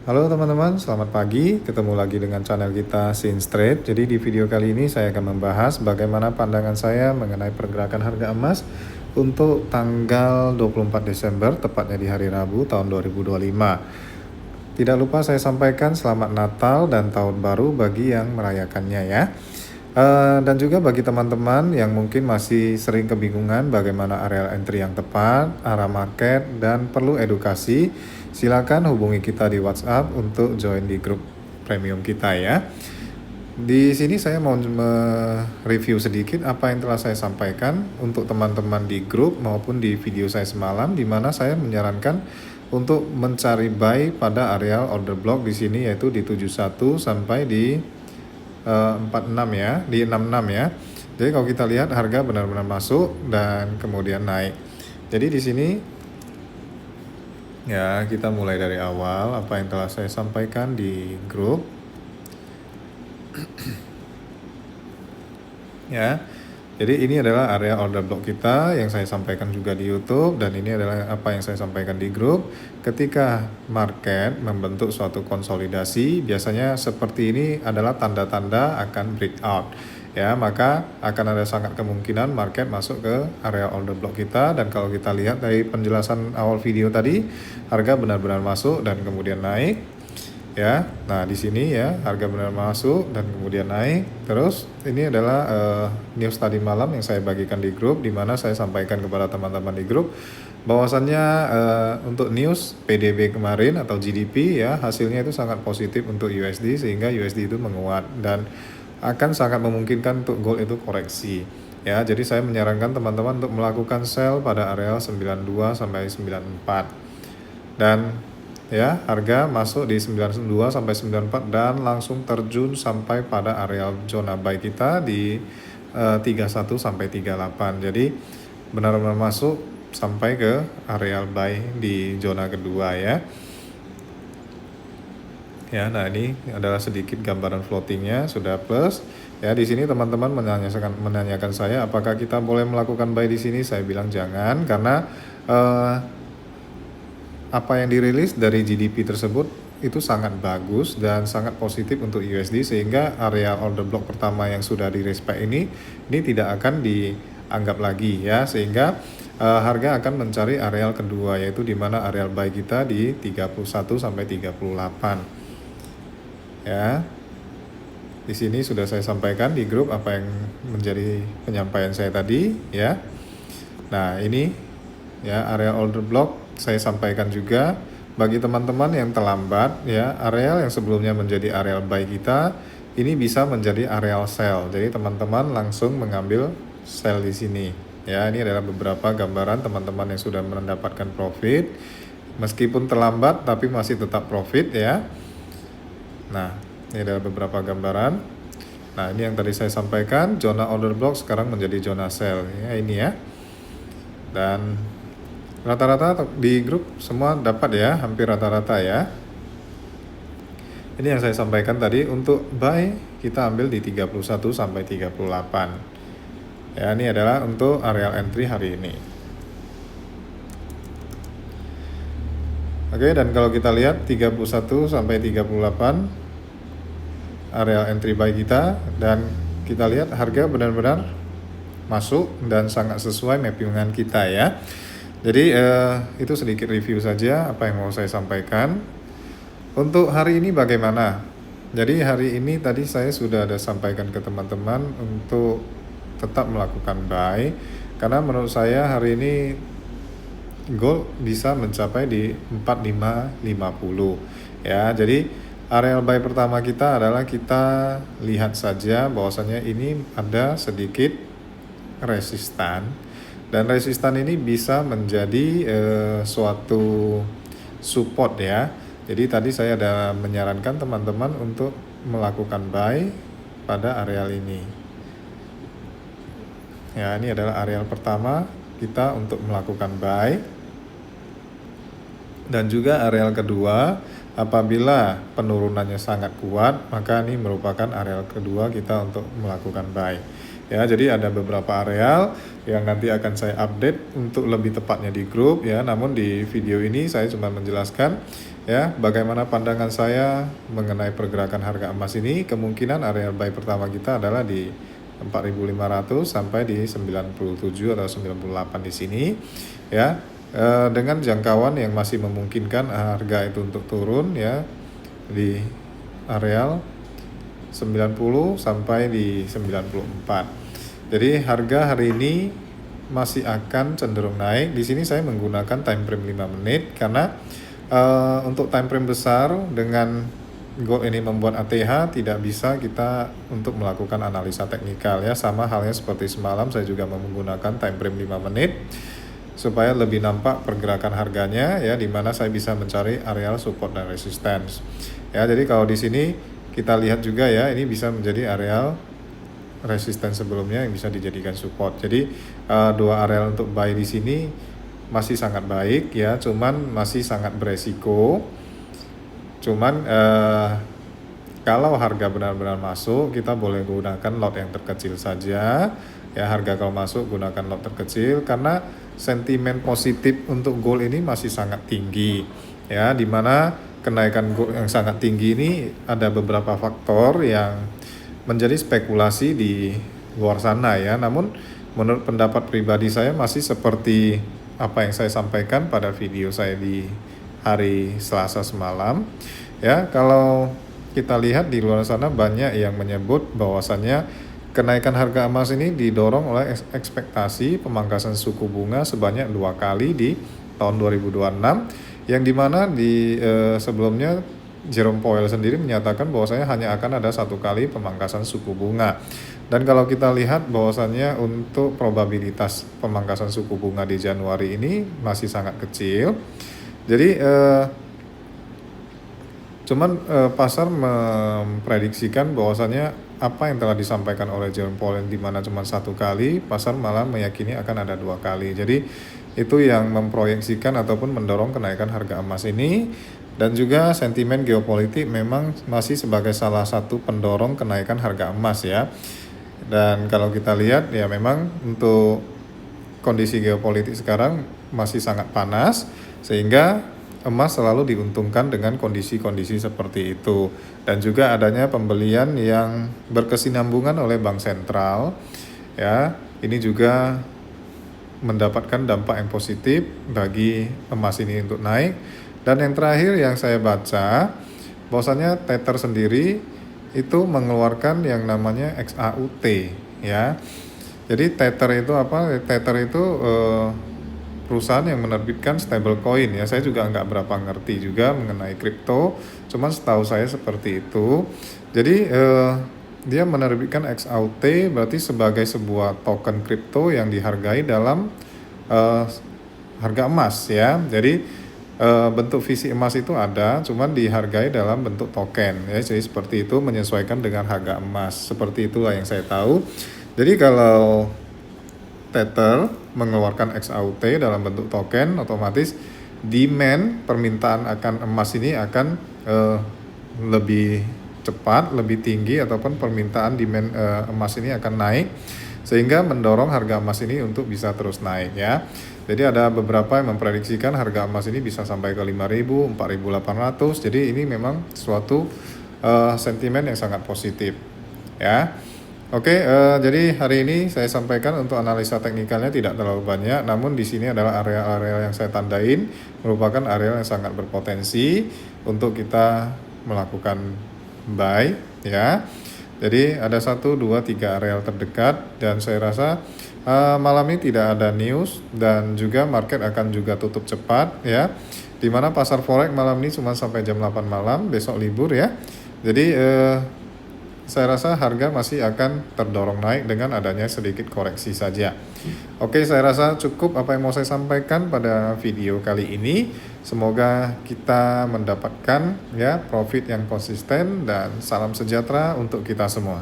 Halo teman-teman, selamat pagi. Ketemu lagi dengan channel kita Scene Trade. Jadi di video kali ini saya akan membahas bagaimana pandangan saya mengenai pergerakan harga emas untuk tanggal 24 Desember, tepatnya di hari Rabu tahun 2025. Tidak lupa saya sampaikan selamat Natal dan Tahun Baru bagi yang merayakannya ya. Dan juga bagi teman-teman yang mungkin masih sering kebingungan bagaimana area entry yang tepat, arah market, dan perlu edukasi, silakan hubungi kita di WhatsApp untuk join di grup premium kita ya. Di sini saya mau mereview sedikit apa yang telah saya sampaikan untuk teman-teman di grup maupun di video saya semalam, di mana saya menyarankan untuk mencari buy pada areal order block di sini, yaitu di 71 sampai di 46 ya, di 66 ya. Jadi kalau kita lihat harga benar-benar masuk dan kemudian naik. Jadi di sini ya, kita mulai dari awal apa yang telah saya sampaikan di grup. Ya. Jadi ini adalah area order block kita yang saya sampaikan juga di YouTube, dan ini adalah apa yang saya sampaikan di grup. Ketika market membentuk suatu konsolidasi, biasanya seperti ini adalah tanda-tanda akan breakout. Ya, maka akan ada sangat kemungkinan market masuk ke area order block kita, dan kalau kita lihat dari penjelasan awal video tadi, harga benar-benar masuk dan kemudian naik. Ya, nah di sini ya harga benar masuk dan kemudian naik. Terus ini adalah news tadi malam yang saya bagikan di grup, di mana saya sampaikan kepada teman-teman di grup bahwasannya untuk news PDB kemarin atau GDP ya, hasilnya itu sangat positif untuk USD, sehingga USD itu menguat dan akan sangat memungkinkan untuk gold itu koreksi. Ya, jadi saya menyarankan teman-teman untuk melakukan sell pada area 92 sampai 94. Dan ya, harga masuk di 92 sampai 94 dan langsung terjun sampai pada area zona buy kita di 31 sampai 38. Jadi benar-benar masuk sampai ke area buy di zona kedua ya. Ya, nah ini adalah sedikit gambaran floatingnya sudah plus. Ya, di sini teman-teman menanyakan saya apakah kita boleh melakukan buy di sini. Saya bilang jangan, karena apa yang dirilis dari GDP tersebut itu sangat bagus dan sangat positif untuk USD, sehingga area order block pertama yang sudah di respect ini tidak akan dianggap lagi ya, sehingga harga akan mencari areal kedua, yaitu di mana areal buy kita di 31 sampai 38 ya. Di sini sudah saya sampaikan di grup apa yang menjadi penyampaian saya tadi ya. Nah, ini ya area order block saya sampaikan juga bagi teman-teman yang terlambat ya, areal yang sebelumnya menjadi areal buy kita ini bisa menjadi areal sell. Jadi teman-teman langsung mengambil sell di sini. Ya, ini adalah beberapa gambaran teman-teman yang sudah mendapatkan profit meskipun terlambat tapi masih tetap profit ya. Nah, ini adalah beberapa gambaran. Nah, ini yang tadi saya sampaikan, zona order block sekarang menjadi zona sell ya, ini ya. Dan rata-rata di grup semua dapat ya, hampir rata-rata ya. Ini yang saya sampaikan tadi, untuk buy kita ambil di 31 sampai 38. Ya, ini adalah untuk areal entry hari ini. Oke, dan kalau kita lihat 31 sampai 38 areal entry buy kita, dan kita lihat harga benar-benar masuk dan sangat sesuai mappingan kita ya. Jadi itu sedikit review saja apa yang mau saya sampaikan. Untuk hari ini bagaimana? Jadi hari ini tadi saya sudah ada sampaikan ke teman-teman untuk tetap melakukan buy, karena menurut saya hari ini gold bisa mencapai di 4550 ya. Jadi areal buy pertama kita adalah kita lihat saja bahwasannya ini ada sedikit resistan. Dan resistan ini bisa menjadi suatu support ya. Jadi tadi saya ada menyarankan teman-teman untuk melakukan buy pada areal ini. Ya, ini adalah areal pertama kita untuk melakukan buy. Dan juga areal kedua, apabila penurunannya sangat kuat, maka ini merupakan areal kedua kita untuk melakukan buy. Ya, jadi ada beberapa areal yang nanti akan saya update untuk lebih tepatnya di grup ya. Namun di video ini saya cuma menjelaskan Ya, bagaimana pandangan saya mengenai pergerakan harga emas ini? Kemungkinan area buy pertama kita adalah di 4.500 sampai di 97 atau 98 di sini, ya. Dengan jangkauan yang masih memungkinkan harga itu untuk turun, ya, di areal 90 sampai di 94. Jadi harga hari ini masih akan cenderung naik. Di sini saya menggunakan time frame 5 menit karena untuk time frame besar dengan gold ini membuat ATH tidak bisa kita untuk melakukan analisa teknikal, ya. Sama halnya seperti semalam saya juga menggunakan time frame 5 menit supaya lebih nampak pergerakan harganya, ya, di mana saya bisa mencari areal support dan resistance. Ya, jadi kalau di sini kita lihat juga, ya, ini bisa menjadi areal resistance sebelumnya yang bisa dijadikan support. Jadi dua areal untuk buy di sini masih sangat baik, ya, cuman masih sangat beresiko. Cuman kalau harga benar-benar masuk, kita boleh gunakan lot yang terkecil saja, ya. Harga kalau masuk gunakan lot terkecil karena sentimen positif untuk gold ini masih sangat tinggi, ya, dimana kenaikan gold yang sangat tinggi ini ada beberapa faktor yang menjadi spekulasi di luar sana, ya. Namun menurut pendapat pribadi saya masih seperti apa yang saya sampaikan pada video saya di hari Selasa semalam, ya. Kalau kita lihat di luar sana banyak yang menyebut bahwasannya kenaikan harga emas ini didorong oleh ekspektasi pemangkasan suku bunga sebanyak 2 kali di tahun 2026, yang dimana di sebelumnya Jerome Powell sendiri menyatakan bahwasanya hanya akan ada 1 kali pemangkasan suku bunga. Dan kalau kita lihat bahwasannya untuk probabilitas pemangkasan suku bunga di Januari ini masih sangat kecil. Jadi pasar memprediksikan bahwasannya apa yang telah disampaikan oleh Jerome Powell di mana cuma 1 kali, pasar malah meyakini akan ada 2 kali. Jadi itu yang memproyeksikan ataupun mendorong kenaikan harga emas ini. Dan juga sentimen geopolitik memang masih sebagai salah satu pendorong kenaikan harga emas, ya. Dan kalau kita lihat, ya, memang untuk kondisi geopolitik sekarang masih sangat panas, sehingga emas selalu diuntungkan dengan kondisi-kondisi seperti itu. Dan juga adanya pembelian yang berkesinambungan oleh bank sentral, ya, ini juga mendapatkan dampak yang positif bagi emas ini untuk naik. Dan yang terakhir yang saya baca, bahwasanya Tether sendiri itu mengeluarkan yang namanya XAUT, ya. Jadi Tether itu apa? Tether itu perusahaan yang menerbitkan stablecoin, ya. Saya juga nggak berapa ngerti juga mengenai kripto, cuman setahu saya seperti itu. Jadi dia menerbitkan XAUT berarti sebagai sebuah token kripto yang dihargai dalam harga emas, ya. Jadi bentuk fisik emas itu ada, cuman dihargai dalam bentuk token, ya. Jadi seperti itu, menyesuaikan dengan harga emas. Seperti itulah yang saya tahu. Jadi kalau Tether mengeluarkan XAUT dalam bentuk token, otomatis demand permintaan akan emas ini akan lebih cepat, lebih tinggi, ataupun permintaan demand emas ini akan naik, sehingga mendorong harga emas ini untuk bisa terus naik, ya. Jadi ada beberapa yang memprediksikan harga emas ini bisa sampai ke 5.000, 4.800. Jadi ini memang suatu sentimen yang sangat positif, ya. Oke, jadi hari ini saya sampaikan untuk analisa teknikalnya tidak terlalu banyak, namun di sini adalah area-area yang saya tandain merupakan area yang sangat berpotensi untuk kita melakukan buy, ya. Jadi ada 1, 2, 3 area terdekat, dan saya rasa malam ini tidak ada news, dan juga market akan juga tutup cepat, ya. Dimana pasar forex malam ini cuma sampai jam 8 malam, besok libur, ya. Jadi saya rasa harga masih akan terdorong naik dengan adanya sedikit koreksi saja. Oke, saya rasa cukup apa yang mau saya sampaikan pada video kali ini. Semoga kita mendapatkan, ya, profit yang konsisten, dan salam sejahtera untuk kita semua.